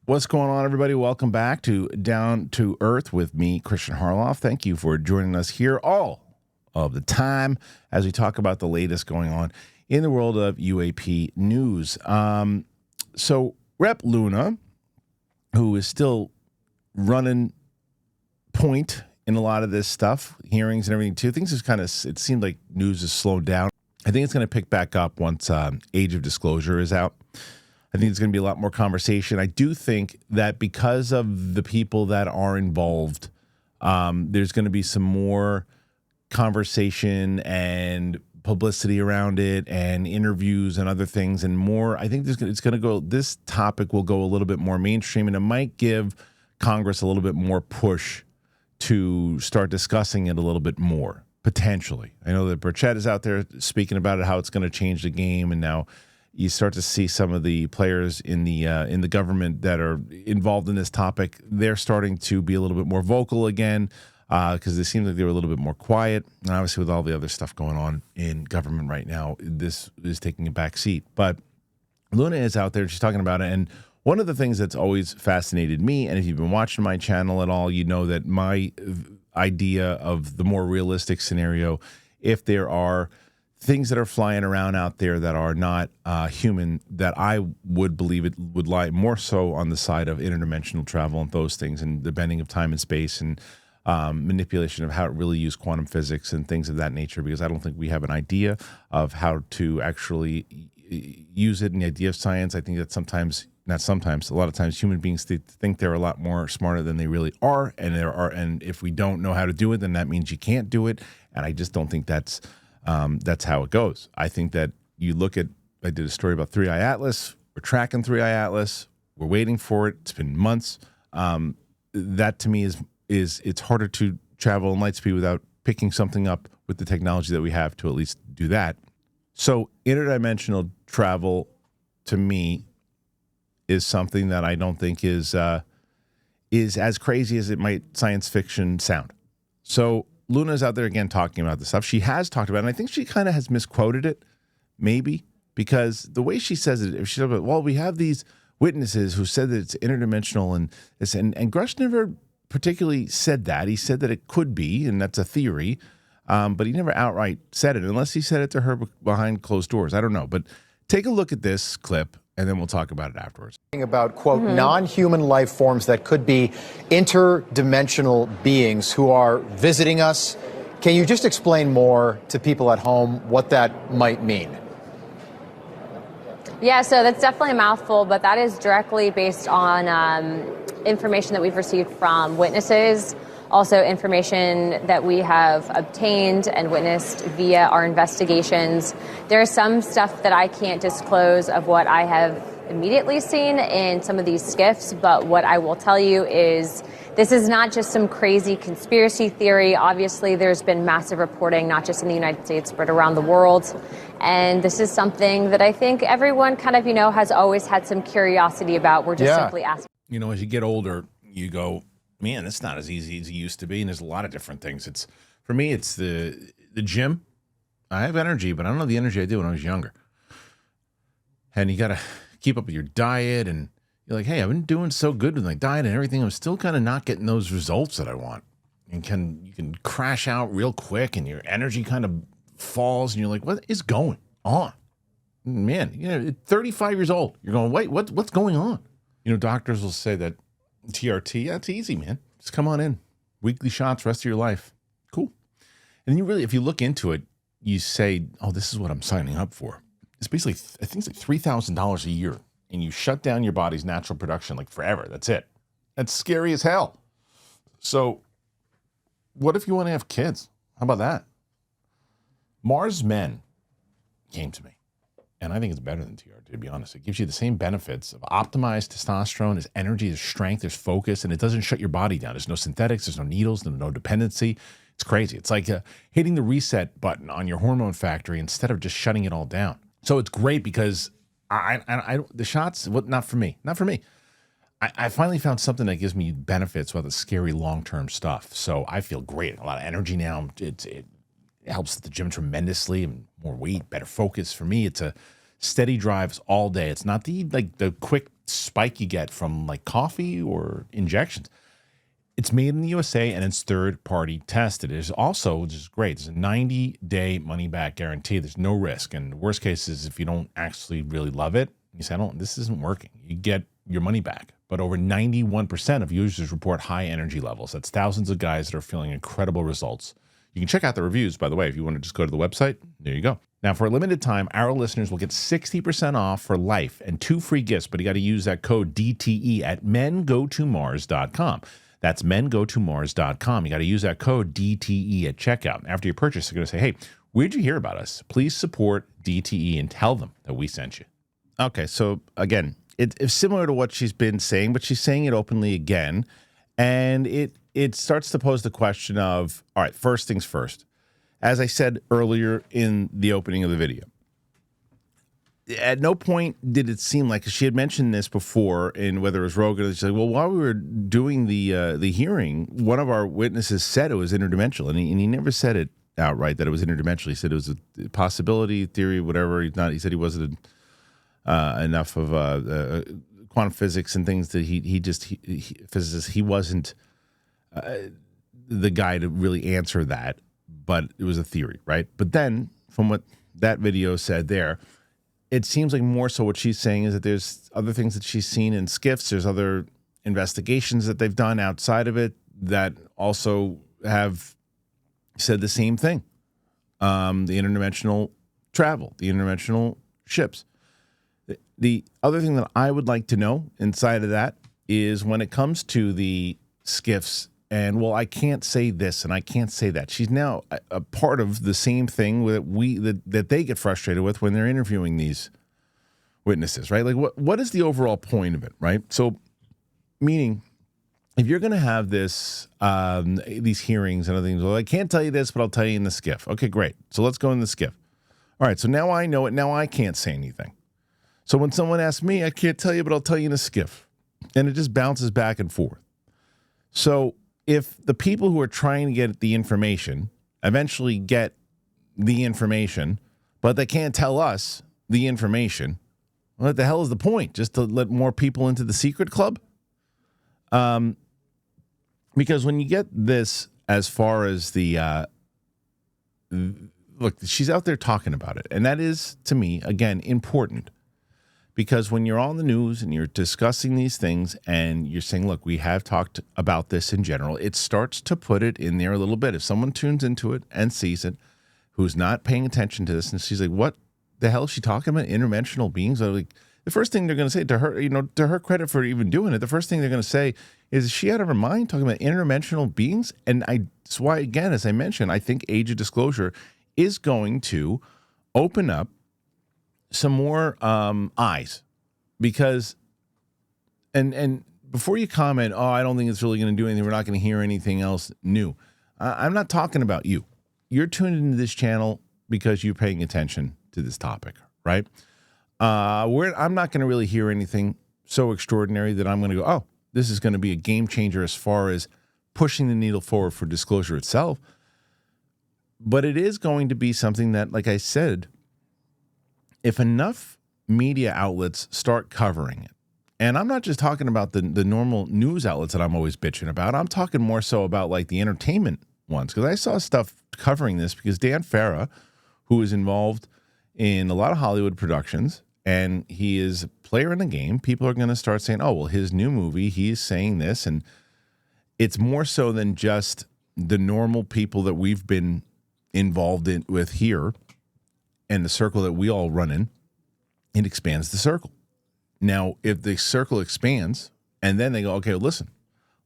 What's going on, everybody? Welcome back to Down to Earth with me, KrIstian Harloff. Thank you for joining us here all of the time as we talk about the latest going on in the world of UAP news. So Rep. Luna, who is still running point in a lot of this stuff, hearings and everything too, things is kind of, it seemed like news has slowed down. I think it's going to pick back up once Age of Disclosure is out. I think there's going to be a lot more conversation. I do think that because of the people that are involved, there's going to be some more conversation and publicity around it and interviews and other things and more. I think this topic will go a little bit more mainstream, and it might give Congress a little bit more push to start discussing it a little bit more, potentially. I know that Burchett is out there speaking about it, how it's going to change the game, and now you start to see some of the players in the government that are involved in this topic. They're starting to be a little bit more vocal again because they seem like they were a little bit more quiet. And obviously, with all the other stuff going on in government right now, this is taking a back seat. But Luna is out there. She's talking about it. And one of the things that's always fascinated me, and if you've been watching my channel at all, you know that my idea of the more realistic scenario, if there are things that are flying around out there that are not human, that I would believe it would lie more so on the side of interdimensional travel and those things and the bending of time and space and manipulation of how it really use quantum physics and things of that nature, because I don't think we have an idea of how to actually use it in the idea of science. I think that a lot of times human beings think they're a lot more smarter than they really are, and if we don't know how to do it, then that means you can't do it, and I just don't think that's how it goes. I think that you look at, I did a story about 3i Atlas. We're tracking 3i Atlas. We're waiting for it. It's been months. That to me is it's harder to travel in light speed without picking something up with the technology that we have to at least do that. So interdimensional travel to me is something that I don't think is as crazy as it might science fiction sound. So Luna's out there again talking about this stuff. She has talked about it, and I think she kind of has misquoted it, maybe, because the way she says it, if she's about, well, we have these witnesses who said that it's interdimensional, and this, and Grush never particularly said that. He said that it could be, and that's a theory, but he never outright said it, unless he said it to her behind closed doors. I don't know, but take a look at this clip, and then we'll talk about it afterwards. About, quote, non-human life forms that could be interdimensional beings who are visiting us. Can you just explain more to people at home what that might mean? Yeah, so that's definitely a mouthful, but that is directly based on information that we've received from witnesses, also information that we have obtained and witnessed via our investigations. There's some stuff that I can't disclose of what I have immediately seen in some of these SCIFS, but what I will tell you is this is not just some crazy conspiracy theory. Obviously, there's been massive reporting, not just in the United States, but around the world. And this is something that I think everyone kind of, has always had some curiosity about. We're just simply asking. As you get older, you go, man, it's not as easy as it used to be, and there's a lot of different things. For me, it's the gym. I have energy, but I don't know the energy I did when I was younger. And you got to keep up with your diet, and you're like, hey, I've been doing so good with my diet and everything. I'm still kind of not getting those results that I want. And you can crash out real quick, and your energy kind of falls, and you're like, what is going on? Man, at 35 years old, you're going, wait, what's going on? Doctors will say that TRT, that's easy, man. Just come on in. Weekly shots, rest of your life. Cool. And if you look into it, you say, oh, this is what I'm signing up for. It's basically, I think it's like $3,000 a year. And you shut down your body's natural production like forever. That's it. That's scary as hell. So what if you want to have kids? How about that? Mars Men came to me. And I think it's better than TRT, to be honest. It gives you the same benefits of optimized testosterone. There's energy, there's strength, there's focus, and it doesn't shut your body down. There's no synthetics, there's no needles, there's no dependency. It's crazy. It's like hitting the reset button on your hormone factory instead of just shutting it all down. So it's great because the shots, not for me. I finally found something that gives me benefits without the scary long-term stuff. So I feel great. A lot of energy now. It helps at the gym tremendously, and more weight, better focus. For me, it's a steady drives all day. It's not the quick spike you get from like coffee or injections. It's made in the USA and it's third-party tested. It's also, which is great, there's a 90-day money-back guarantee. There's no risk. And the worst case is if you don't actually really love it, you say, this isn't working. You get your money back. But over 91% of users report high energy levels. That's thousands of guys that are feeling incredible results. You can check out the reviews, by the way, if you want to just go to the website. There you go. Now, for a limited time, our listeners will get 60% off for life and 2 free gifts, but you got to use that code DTE at mengotomars.com. That's mengotomars.com. You got to use that code DTE at checkout. After your purchase, they're going to say, hey, where'd you hear about us? Please support DTE and tell them that we sent you. Okay, so again, it's similar to what she's been saying, but she's saying it openly again. And it starts to pose the question of, all right, first things first. As I said earlier in the opening of the video, at no point did it seem like, she had mentioned this before, in whether it was Rogan, she's like, well, while we were doing the hearing, one of our witnesses said it was interdimensional, and he never said it outright that it was interdimensional. He said it was a possibility, theory, whatever. He said he wasn't enough of quantum physics and things that physicist. He wasn't the guy to really answer that, but it was a theory, right? But then, from what that video said there, it seems like more so what she's saying is that there's other things that she's seen in SCIFS. There's other investigations that they've done outside of it that also have said the same thing. The interdimensional travel, the interdimensional ships. The other thing that I would like to know inside of that is when it comes to the SCIFS, and well, I can't say this and I can't say that. She's now a part of the same thing that they get frustrated with when they're interviewing these witnesses, right? Like, what is the overall point of it, right? So, meaning, if you're going to have these hearings and other things, well, I can't tell you this, but I'll tell you in the SCIF. Okay, great. So let's go in the SCIF. All right, so now I know it. Now I can't say anything. So when someone asks me, I can't tell you, but I'll tell you in a SCIF. And it just bounces back and forth. So if the people who are trying to get the information eventually get the information, but they can't tell us the information, what the hell is the point? Just to let more people into the secret club? Because when you get this, as far as look, she's out there talking about it. And that is, to me, again, important. Because when you're on the news and you're discussing these things and you're saying, look, we have talked about this in general, it starts to put it in there a little bit. If someone tunes into it and sees it, who's not paying attention to this, and she's like, what the hell is she talking about? Interdimensional beings? Like, the first thing they're going to say to her, to her credit for even doing it, the first thing they're going to say is she out of her mind talking about interdimensional beings? And that's why, again, as I mentioned, I think Age of Disclosure is going to open up some more eyes, because and before you comment, I don't think it's really going to do anything, we're not going to hear anything else new. I'm not talking about you. You're tuned into this channel because you're paying attention to this topic, right? I'm not going to really hear anything so extraordinary that I'm going to go, this is going to be a game changer as far as pushing the needle forward for disclosure itself. But it is going to be something that, like I said, if enough media outlets start covering it, and I'm not just talking about the normal news outlets that I'm always bitching about, I'm talking more so about like the entertainment ones, because I saw stuff covering this because Dan Farah, who is involved in a lot of Hollywood productions, and he is a player in the game, people are going to start saying, well, his new movie, he's saying this, and it's more so than just the normal people that we've been involved with here and the circle that we all run in. It expands the circle. Now, if the circle expands and then they go, okay, listen,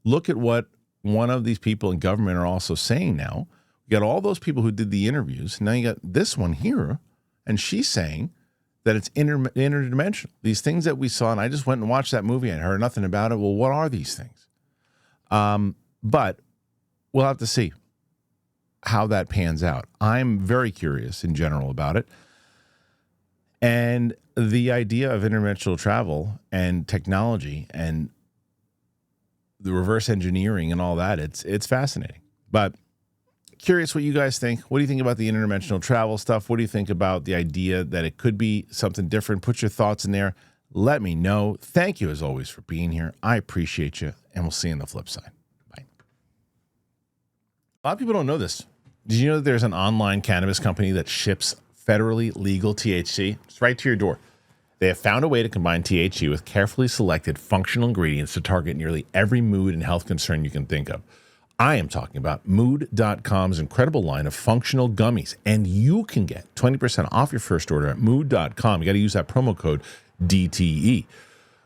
look at what one of these people in government are also saying now. You got all those people who did the interviews. Now you got this one here, and she's saying that it's interdimensional. These things that we saw, and I just went and watched that movie and heard nothing about it. Well, what are these things? But we'll have to see how that pans out. I'm very curious in general about it. And the idea of interdimensional travel and technology and the reverse engineering and all that, it's fascinating. But Curious what you guys think. What do you think about the interdimensional travel stuff? What do you think about the idea that it could be something different? Put your thoughts in there. Let me know. Thank you, as always, for being here. I appreciate you, and we'll see you on the flip side. Bye. A lot of people don't know this. Did you know that there's an online cannabis company that ships federally legal THC? It's right to your door. They have found a way to combine THC with carefully selected functional ingredients to target nearly every mood and health concern you can think of. I am talking about Mood.com's incredible line of functional gummies, and you can get 20% off your first order at Mood.com. You got to use that promo code DTE.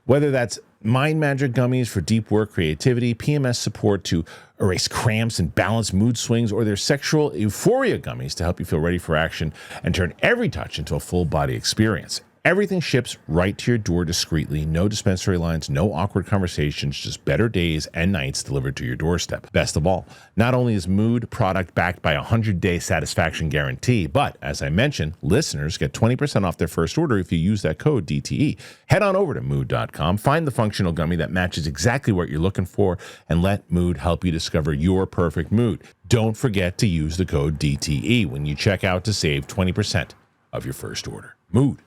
Whether that's Mind Magic gummies for deep work creativity, PMS support to erase cramps and balance mood swings, or their sexual euphoria gummies to help you feel ready for action and turn every touch into a full body experience. Everything ships right to your door discreetly. No dispensary lines, no awkward conversations, just better days and nights delivered to your doorstep. Best of all, not only is Mood product backed by a 100-day satisfaction guarantee, but as I mentioned, listeners get 20% off their first order if you use that code DTE. Head on over to Mood.com, find the functional gummy that matches exactly what you're looking for, and let Mood help you discover your perfect mood. Don't forget to use the code DTE when you check out to save 20% of your first order. Mood.